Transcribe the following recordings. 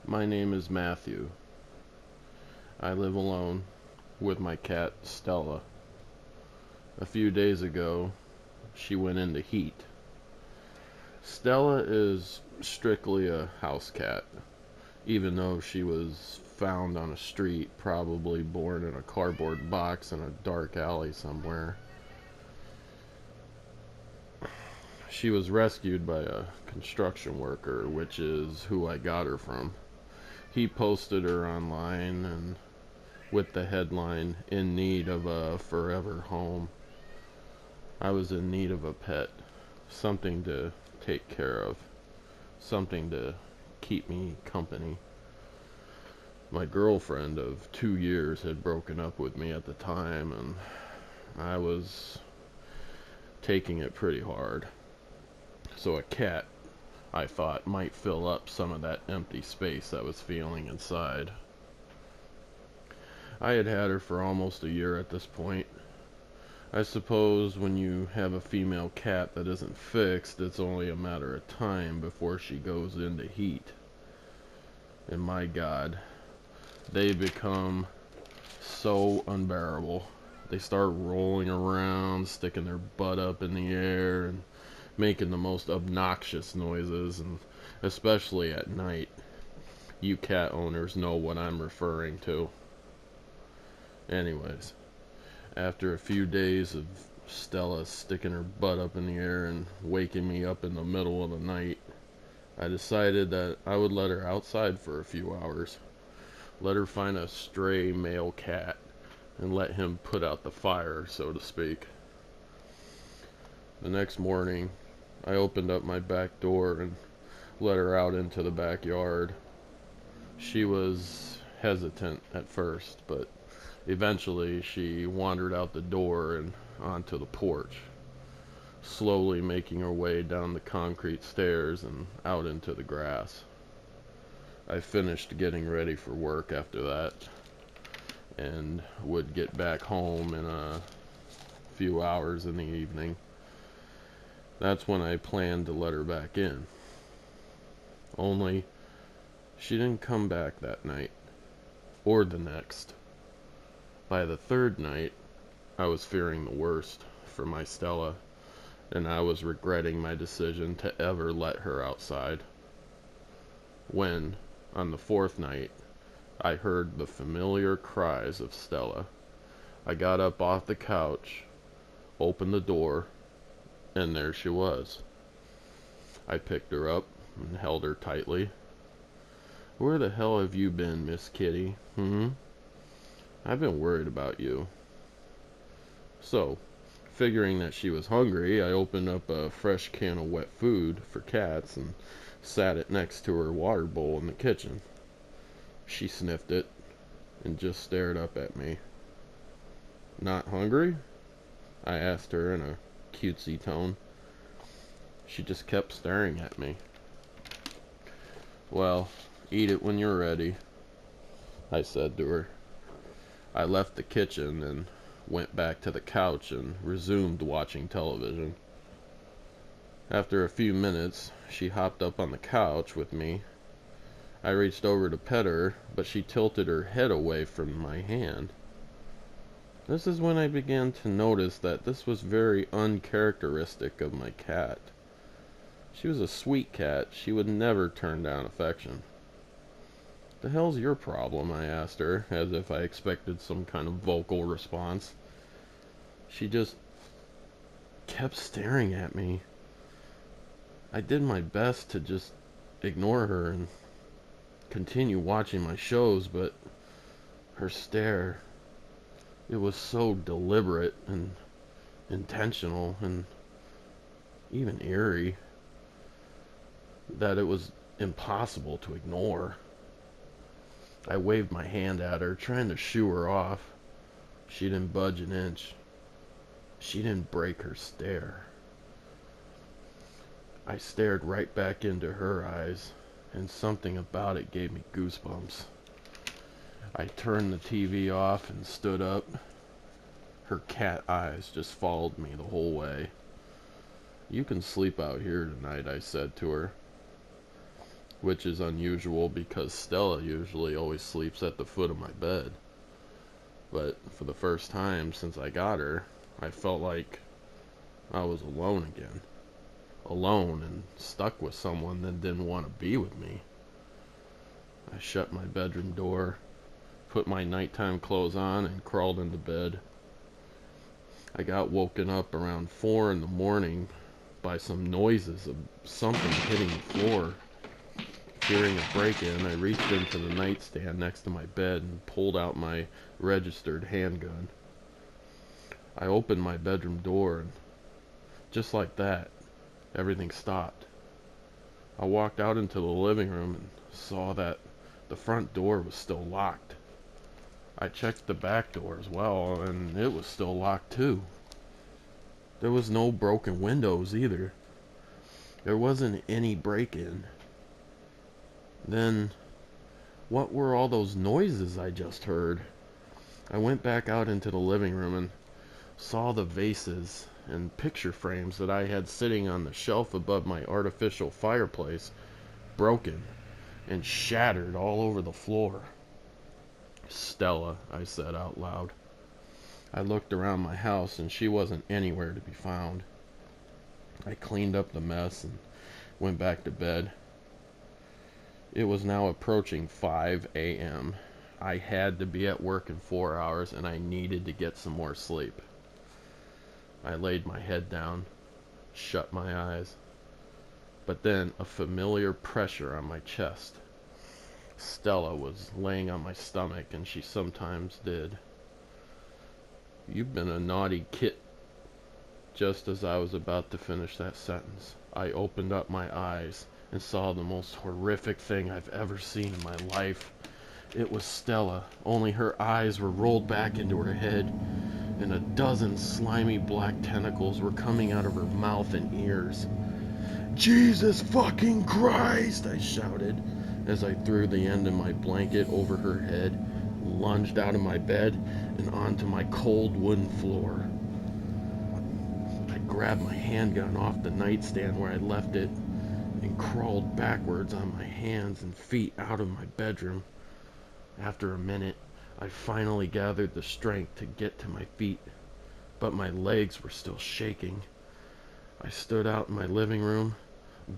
My name is Matthew. I live alone with my cat Stella. A few days ago, she went into heat. Stella is strictly a house cat, even though she was found on a street, probably born in a cardboard box in a dark alley somewhere. She was rescued by a construction worker, which is who I got her from. He posted her online and with the headline, "In need of a forever home." I was in need of a pet, something to take care of, something to keep me company. My girlfriend of 2 years had broken up with me at the time, and I was taking it pretty hard. So a cat, I thought, might fill up some of that empty space I was feeling inside. I had had her for almost a year at this point. I suppose when you have a female cat that isn't fixed, it's only a matter of time before she goes into heat. And my God, they become so unbearable. They start rolling around, sticking their butt up in the air, and making the most obnoxious noises, and especially at night. You cat owners know what I'm referring to. Anyways, after a few days of Stella sticking her butt up in the air and waking me up in the middle of the night, I decided that I would let her outside for a few hours. Let her find a stray male cat and let him put out the fire, so to speak. The next morning, I opened up my back door and let her out into the backyard. She was hesitant at first, but eventually she wandered out the door and onto the porch, slowly making her way down the concrete stairs and out into the grass. I finished getting ready for work after that and would get back home in a few hours in the evening. That's when I planned to let her back in. Only she didn't come back that night or the next. By the third night, I was fearing the worst for my Stella, and I was regretting my decision to ever let her outside. When, on the fourth night, I heard the familiar cries of Stella, I got up off the couch, opened the door, and there she was. I picked her up and held her tightly. "Where the hell have you been, Miss Kitty? I've been worried about you." So, figuring that she was hungry, I opened up a fresh can of wet food for cats and sat it next to her water bowl in the kitchen. She sniffed it and just stared up at me. "Not hungry?" I asked her in a cutesy tone. She just kept staring at me. "Well, eat it when you're ready," I said to her. I left the kitchen and went back to the couch and resumed watching television. After a few minutes, she hopped up on the couch with me. I reached over to pet her, but she tilted her head away from my hand. This is when I began to notice that this was very uncharacteristic of my cat. She was a sweet cat. She would never turn down affection. "The hell's your problem?" I asked her, as if I expected some kind of vocal response. She just kept staring at me. I did my best to just ignore her and continue watching my shows, but her stare, it was so deliberate and intentional and even eerie that it was impossible to ignore. I waved my hand at her, trying to shoo her off. She didn't budge an inch. She didn't break her stare. I stared right back into her eyes, and something about it gave me goosebumps. I turned the TV off and stood up. Her cat eyes just followed me the whole way. "You can sleep out here tonight," I said to her. which is unusual because Stella usually always sleeps at the foot of my bed. But for the first time since I got her, I felt like I was alone again. Alone and stuck with someone that didn't want to be with me. I shut my bedroom door, put my nighttime clothes on, and crawled into bed. I got woken up around 4 in the morning by some noises of something hitting the floor. Hearing a break-in, I reached into the nightstand next to my bed and pulled out my registered handgun. I opened my bedroom door, and just like that, everything stopped. I walked out into the living room and saw that the front door was still locked. I checked the back door as well, and it was still locked too. There was no broken windows either. There wasn't any break-in. Then, what were all those noises I just heard? I went back out into the living room and saw the vases and picture frames that I had sitting on the shelf above my artificial fireplace broken and shattered all over the floor. "Stella," I said out loud. I looked around my house and she wasn't anywhere to be found. I cleaned up the mess and went back to bed. It was now approaching 5 a.m. I had to be at work in 4 hours and I needed to get some more sleep. I laid my head down, shut my eyes, but then a familiar pressure on my chest. Stella was laying on my stomach, and she sometimes did. "You've been a naughty kid." Just as I was about to finish that sentence, I opened up my eyes and saw the most horrific thing I've ever seen in my life. It was Stella, only her eyes were rolled back into her head, and a dozen slimy black tentacles were coming out of her mouth and ears. "Jesus fucking Christ!" I shouted as I threw the end of my blanket over her head, lunged out of my bed, and onto my cold wooden floor. I grabbed my handgun off the nightstand where I left it and crawled backwards on my hands and feet out of my bedroom. After a minute, I finally gathered the strength to get to my feet, but my legs were still shaking. I stood out in my living room,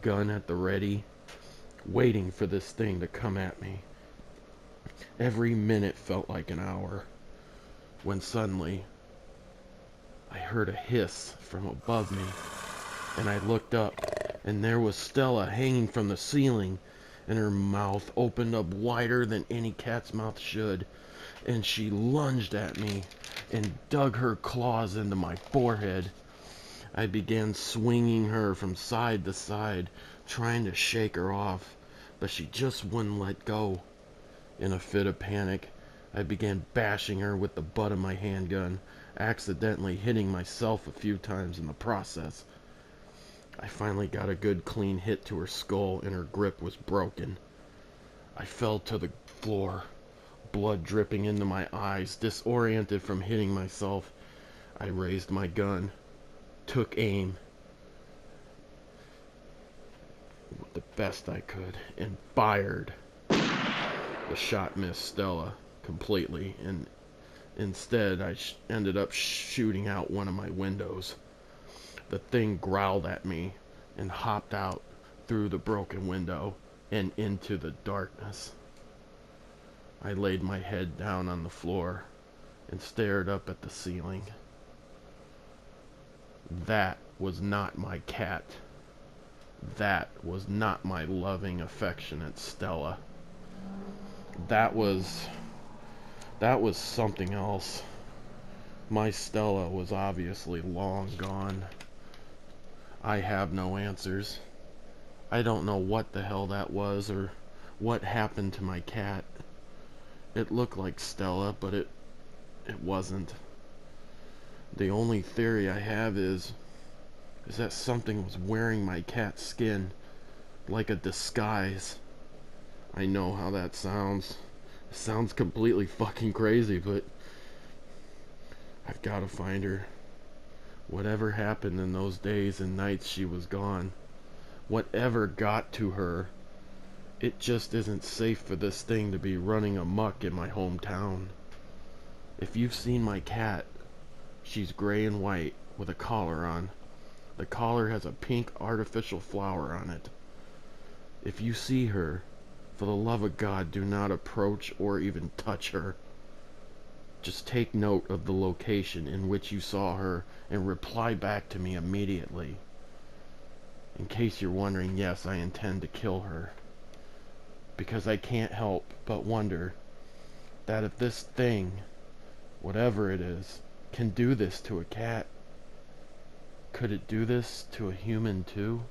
gun at the ready, waiting for this thing to come at me. Every minute felt like an hour, when suddenly I heard a hiss from above me, and I looked up, and there was Stella hanging from the ceiling, and her mouth opened up wider than any cat's mouth should, and she lunged at me and dug her claws into my forehead. I began swinging her from side to side, trying to shake her off, but she just wouldn't let go. In a fit of panic, I began bashing her with the butt of my handgun, accidentally hitting myself a few times in the process. I finally got a good clean hit to her skull, and her grip was broken. I fell to the floor, blood dripping into my eyes, disoriented from hitting myself. I raised my gun, took aim the best I could, and fired. The shot missed Stella completely, and instead I ended up shooting out one of my windows. The thing growled at me and hopped out through the broken window and into the darkness. I laid my head down on the floor and stared up at the ceiling. That was not my cat. That was not my loving, affectionate Stella. That was something else. My Stella was obviously long gone. I have no answers. I don't know what the hell that was or what happened to my cat. It looked like Stella, but it wasn't. The only theory I have is that something was wearing my cat's skin like a disguise. I know how that sounds. It sounds completely fucking crazy, but I've got to find her. Whatever happened in those days and nights she was gone, whatever got to her, It just isn't safe for this thing to be running amok in my hometown. If you've seen my cat, she's gray and white with a collar on. The collar has a pink artificial flower on it. If you see her, for the love of God, do not approach or even touch her. Just take note of the location in which you saw her and reply back to me immediately. In case you're wondering, yes, I intend to kill her. Because I can't help but wonder that if this thing, whatever it is, can do this to a cat, could it do this to a human too?